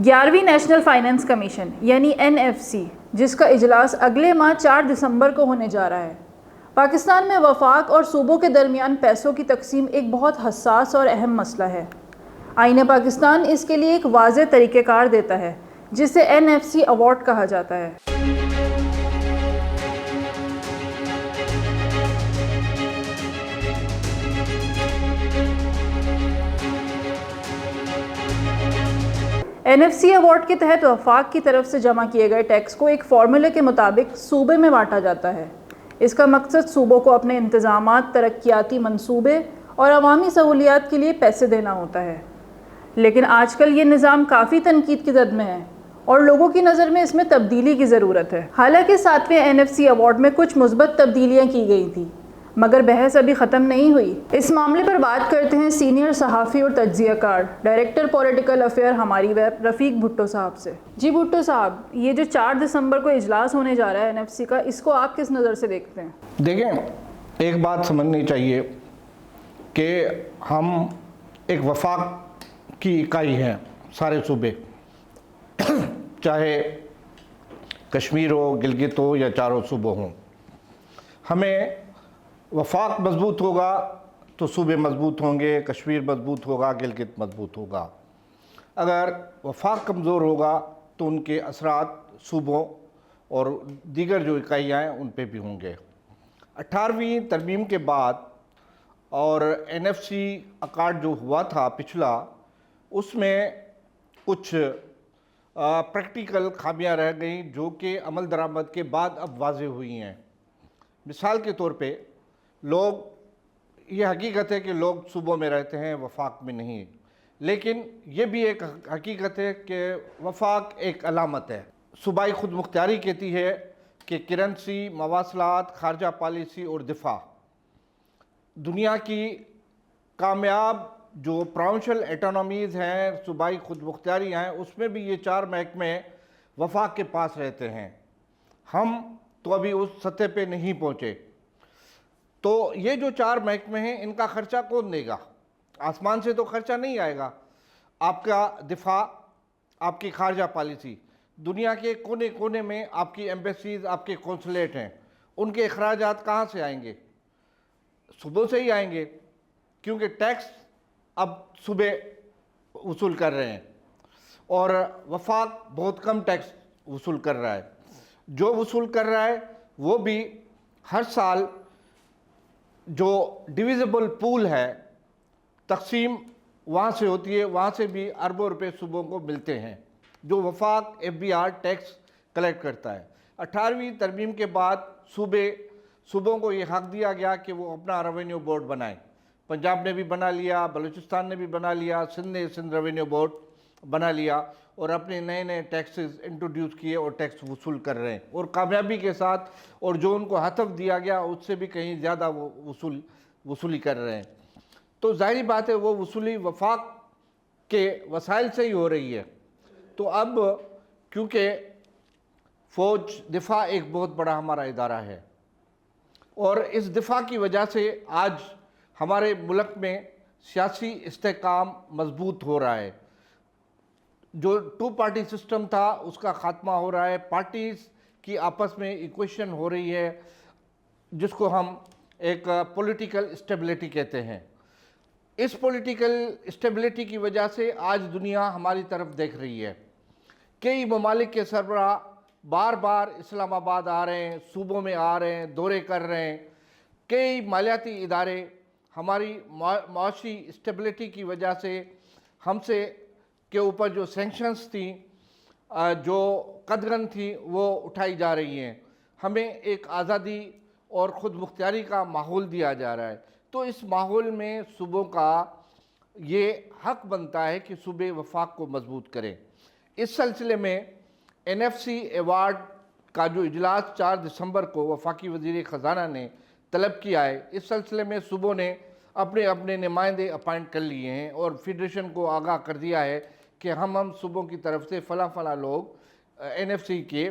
11ویں national finance commission یعنی NFC جس کا اجلاس اگلے ماہ 4 دسمبر کو ہونے جا رہا ہے۔ پاکستان میں وفاق اور صوبوں کے درمیان پیسوں کی تقسیم ایک بہت حساس اور اہم مسئلہ ہے۔ آئین پاکستان اس کے لیے ایک واضح طریقہ کار دیتا ہے جسے NFC ایوارڈ کہا جاتا ہے۔ NFC ایوارڈ کے تحت وفاق کی طرف سے جمع کیے گئے ٹیکس کو ایک فارمولے کے مطابق صوبے میں بانٹا جاتا ہے۔ اس کا مقصد صوبوں کو اپنے انتظامات، ترقیاتی منصوبے اور عوامی سہولیات کے لیے پیسے دینا ہوتا ہے۔ لیکن آج کل یہ نظام کافی تنقید کی زد میں ہے اور لوگوں کی نظر میں اس میں تبدیلی کی ضرورت ہے۔ حالانکہ 7ویں NFC ایوارڈ میں کچھ مثبت تبدیلیاں کی گئی تھیں، مگر بحث ابھی ختم نہیں ہوئی۔ اس معاملے پر بات کرتے ہیں سینئر صحافی اور تجزیہ کار، ڈائریکٹر پولیٹیکل افیئر ہماری ویب، رفیق بھٹو صاحب سے۔ جی بھٹو صاحب، یہ جو 4 دسمبر کو اجلاس ہونے جا رہا ہے NFC کا، اس کو آپ کس نظر سے دیکھتے ہیں؟ دیکھیں، ایک بات سمجھنی چاہیے کہ ہم ایک وفاق کی اکائی ہیں، سارے صوبے، چاہے کشمیر ہو، گلگت ہو یا چاروں صوبوں ہوں۔ ہمیں وفاق مضبوط ہوگا تو صوبے مضبوط ہوں گے، کشمیر مضبوط ہوگا، گلگت مضبوط ہوگا۔ اگر وفاق کمزور ہوگا تو ان کے اثرات صوبوں اور دیگر جو اکائیاں ہیں ان پہ بھی ہوں گے۔ 18ویں ترمیم کے بعد اور NFC اکارڈ جو ہوا تھا پچھلا، اس میں کچھ پریکٹیکل خامیاں رہ گئیں جو کہ عمل درآمد کے بعد اب واضح ہوئی ہیں۔ مثال کے طور پہ یہ حقیقت ہے کہ لوگ صوبوں میں رہتے ہیں، وفاق میں نہیں، لیکن یہ بھی ایک حقیقت ہے کہ وفاق ایک علامت ہے۔ صوبائی خود مختاری کہتی ہے کہ کرنسی، مواصلات، خارجہ پالیسی اور دفاع، دنیا کی کامیاب جو پراونشل ایٹانومیز ہیں، صوبائی خود مختاری ہیں، اس میں بھی یہ 4 محکمے وفاق کے پاس رہتے ہیں۔ ہم تو ابھی اس سطح پہ نہیں پہنچے۔ تو یہ جو 4 محکمے ہیں، ان کا خرچہ کون دے گا؟ آسمان سے تو خرچہ نہیں آئے گا۔ آپ کا دفاع، آپ کی خارجہ پالیسی، دنیا کے کونے کونے میں آپ کی ایمبیسیز، آپ کے قونصلیٹ ہیں، ان کے اخراجات کہاں سے آئیں گے؟ صوبوں سے ہی آئیں گے، کیونکہ ٹیکس اب صوبے وصول کر رہے ہیں اور وفاق بہت کم ٹیکس وصول کر رہا ہے۔ جو وصول کر رہا ہے وہ بھی ہر سال جو ڈویزبل پول ہے، تقسیم وہاں سے ہوتی ہے، وہاں سے بھی اربوں روپے صوبوں کو ملتے ہیں جو وفاق FBR ٹیکس کلیکٹ کرتا ہے۔ 18ویں ترمیم کے بعد صوبوں کو یہ حق دیا گیا کہ وہ اپنا ریونیو بورڈ بنائیں۔ پنجاب نے بھی بنا لیا، بلوچستان نے بھی بنا لیا، سندھ نے سندھ ریونیو بورڈ بنا لیا اور اپنے نئے نئے ٹیکسز انٹروڈیوس کیے اور ٹیکس وصول کر رہے ہیں، اور کامیابی کے ساتھ، اور جو ان کو ہدف دیا گیا اس سے بھی کہیں زیادہ وہ وصولی کر رہے ہیں۔ تو ظاہری بات ہے وہ وصولی وفاق کے وسائل سے ہی ہو رہی ہے۔ تو اب کیونکہ فوج دفاع ایک بہت بڑا ہمارا ادارہ ہے اور اس دفاع کی وجہ سے آج ہمارے ملک میں سیاسی استحکام مضبوط ہو رہا ہے۔ جو 2 پارٹی سسٹم تھا اس کا خاتمہ ہو رہا ہے، پارٹیز کی آپس میں ایکویشن ہو رہی ہے، جس کو ہم ایک پولیٹیکل اسٹیبلٹی کہتے ہیں۔ اس پولیٹیکل اسٹیبلٹی کی وجہ سے آج دنیا ہماری طرف دیکھ رہی ہے۔ کئی ممالک کے سربراہ بار بار اسلام آباد آ رہے ہیں، صوبوں میں آ رہے ہیں، دورے کر رہے ہیں۔ کئی مالیاتی ادارے ہماری معاشی اسٹیبلٹی کی وجہ سے ہم سے کے اوپر جو سینکشنز تھیں، جو قدغن تھیں، وہ اٹھائی جا رہی ہیں۔ ہمیں ایک آزادی اور خود مختاری کا ماحول دیا جا رہا ہے۔ تو اس ماحول میں صوبوں کا یہ حق بنتا ہے کہ صوبے وفاق کو مضبوط کریں۔ اس سلسلے میں NFC ایوارڈ کا جو اجلاس 4 دسمبر کو وفاقی وزیر خزانہ نے طلب کیا ہے، اس سلسلے میں صوبوں نے اپنے اپنے نمائندے اپائنٹ کر لیے ہیں اور فیڈریشن کو آگاہ کر دیا ہے کہ ہم صوبوں کی طرف سے فلاں لوگ NFC کے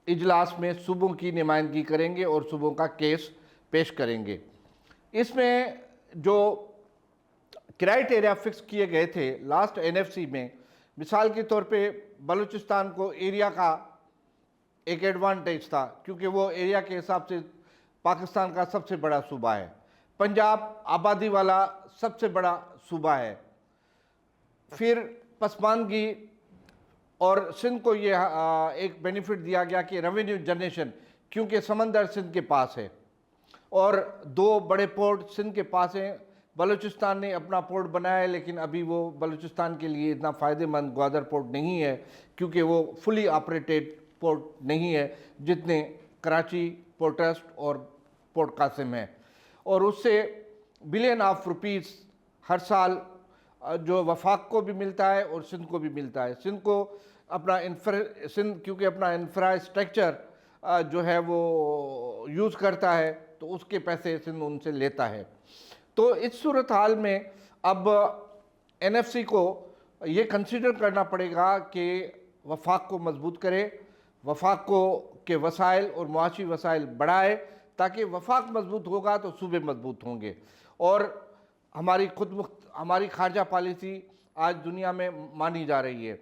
اجلاس میں صوبوں کی نمائندگی کریں گے اور صوبوں کا کیس پیش کریں گے۔ اس میں جو کرائٹیریا فکس کیے گئے تھے لاسٹ NFC میں، مثال کے طور پہ بلوچستان کو ایریا کا ایک ایڈوانٹیج تھا کیونکہ وہ ایریا کے حساب سے پاکستان کا سب سے بڑا صوبہ ہے. پنجاب آبادی والا سب سے بڑا صوبہ ہے. پھر پسماندگی اور سندھ کو یہ ایک بینیفٹ دیا گیا کہ ریونیو جنریشن، کیونکہ سمندر سندھ کے پاس ہے اور 2 بڑے پورٹ سندھ کے پاس ہیں. بلوچستان نے اپنا پورٹ بنایا ہے لیکن ابھی وہ بلوچستان کے لیے اتنا فائدہ مند گوادر پورٹ نہیں ہے کیونکہ وہ فلی آپریٹڈ پورٹ نہیں ہے جتنے کراچی، پورٹ ٹرسٹ اور پورٹ قاسم ہے. اور اس سے بلین آف روپیز ہر سال جو وفاق کو بھی ملتا ہے اور سندھ کو بھی ملتا ہے. سندھ کو اپنا سندھ کیونکہ اپنا انفراسٹرکچر جو ہے وہ یوز کرتا ہے تو اس کے پیسے سندھ ان سے لیتا ہے. تو اس صورتحال میں اب این ایف سی کو یہ کنسیڈر کرنا پڑے گا کہ وفاق کو مضبوط کرے، وفاق کو کے وسائل اور معاشی وسائل بڑھائے تاکہ وفاق مضبوط ہوگا تو صوبے مضبوط ہوں گے. اور ہماری خارجہ پالیسی آج دنیا میں مانی جا رہی ہے.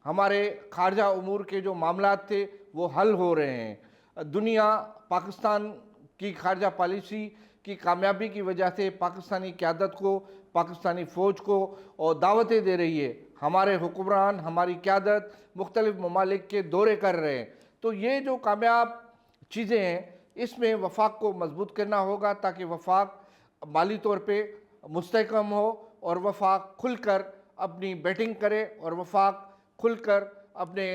ہمارے خارجہ امور کے جو معاملات تھے وہ حل ہو رہے ہیں. دنیا پاکستان کی خارجہ پالیسی کی کامیابی کی وجہ سے پاکستانی قیادت کو، پاکستانی فوج کو اور دعوتیں دے رہی ہے. ہمارے حکمران، ہماری قیادت مختلف ممالک کے دورے کر رہے ہیں. تو یہ جو کامیاب چیزیں ہیں اس میں وفاق کو مضبوط کرنا ہوگا تاکہ وفاق مالی طور پہ مستحکم ہو اور وفاق کھل کر اپنی بیٹنگ کرے اور وفاق کھل کر اپنے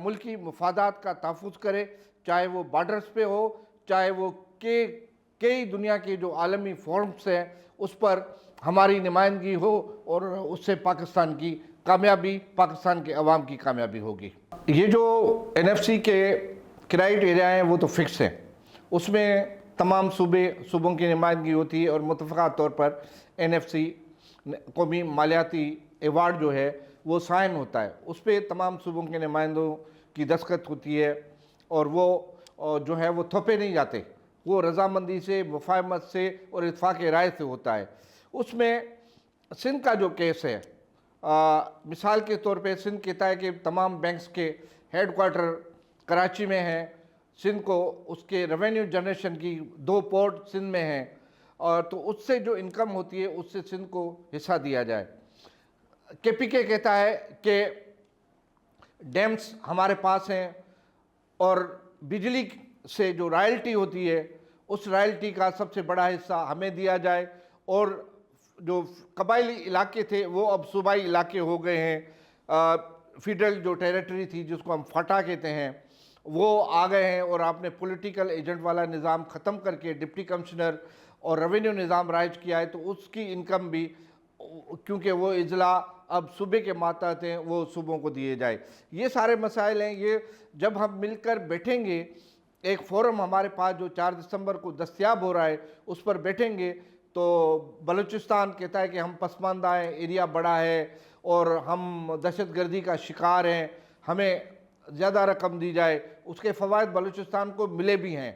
ملکی مفادات کا تحفظ کرے، چاہے وہ بارڈرز پہ ہو، چاہے وہ کئی دنیا کے جو عالمی فورمز ہیں اس پر ہماری نمائندگی ہو اور اس سے پاکستان کی کامیابی، پاکستان کے عوام کی کامیابی ہوگی. یہ جو این ایف سی کے کرائیٹیریا ہیں وہ تو فکس ہیں. اس میں تمام صوبوں کی نمائندگی ہوتی ہے اور متفقہ طور پر این ایف سی قومی مالیاتی ایوارڈ جو ہے وہ سائن ہوتا ہے. اس پہ تمام صوبوں کے نمائندوں کی دستخط ہوتی ہے اور وہ جو ہے وہ تھوپے نہیں جاتے، وہ رضامندی سے، مفاہمت سے اور اتفاق رائے سے ہوتا ہے. اس میں سندھ کا جو کیس ہے، مثال کے طور پہ سندھ کہتا ہے کہ تمام بینکس کے ہیڈ کوارٹر کراچی میں ہیں. سندھ کو اس کے ریونیو جنریشن کی 2 پورٹ سندھ میں ہیں اور تو اس سے جو انکم ہوتی ہے اس سے سندھ کو حصہ دیا جائے. کے پی کے کہتا ہے کہ ڈیمز ہمارے پاس ہیں اور بجلی سے جو رائلٹی ہوتی ہے اس رائلٹی کا سب سے بڑا حصہ ہمیں دیا جائے. اور جو قبائلی علاقے تھے وہ اب صوبائی علاقے ہو گئے ہیں. فیڈرل جو ٹیریٹری تھی جس کو ہم فاٹا کہتے ہیں وہ آ گئے ہیں اور آپ نے پولیٹیکل ایجنٹ والا نظام ختم کر کے ڈپٹی کمشنر اور ریونیو نظام رائج کیا ہے. تو اس کی انکم بھی کیونکہ وہ اضلاع اب صوبے کے ماتحت ہیں وہ صوبوں کو دیے جائے. یہ سارے مسائل ہیں. یہ جب ہم مل کر بیٹھیں گے، ایک فورم ہمارے پاس جو 4 دسمبر کو دستیاب ہو رہا ہے اس پر بیٹھیں گے تو بلوچستان کہتا ہے کہ ہم پسماندہ ہیں، ایریا بڑا ہے اور ہم دہشت گردی کا شکار ہیں، ہمیں زیادہ رقم دی جائے. اس کے فوائد بلوچستان کو ملے بھی ہیں.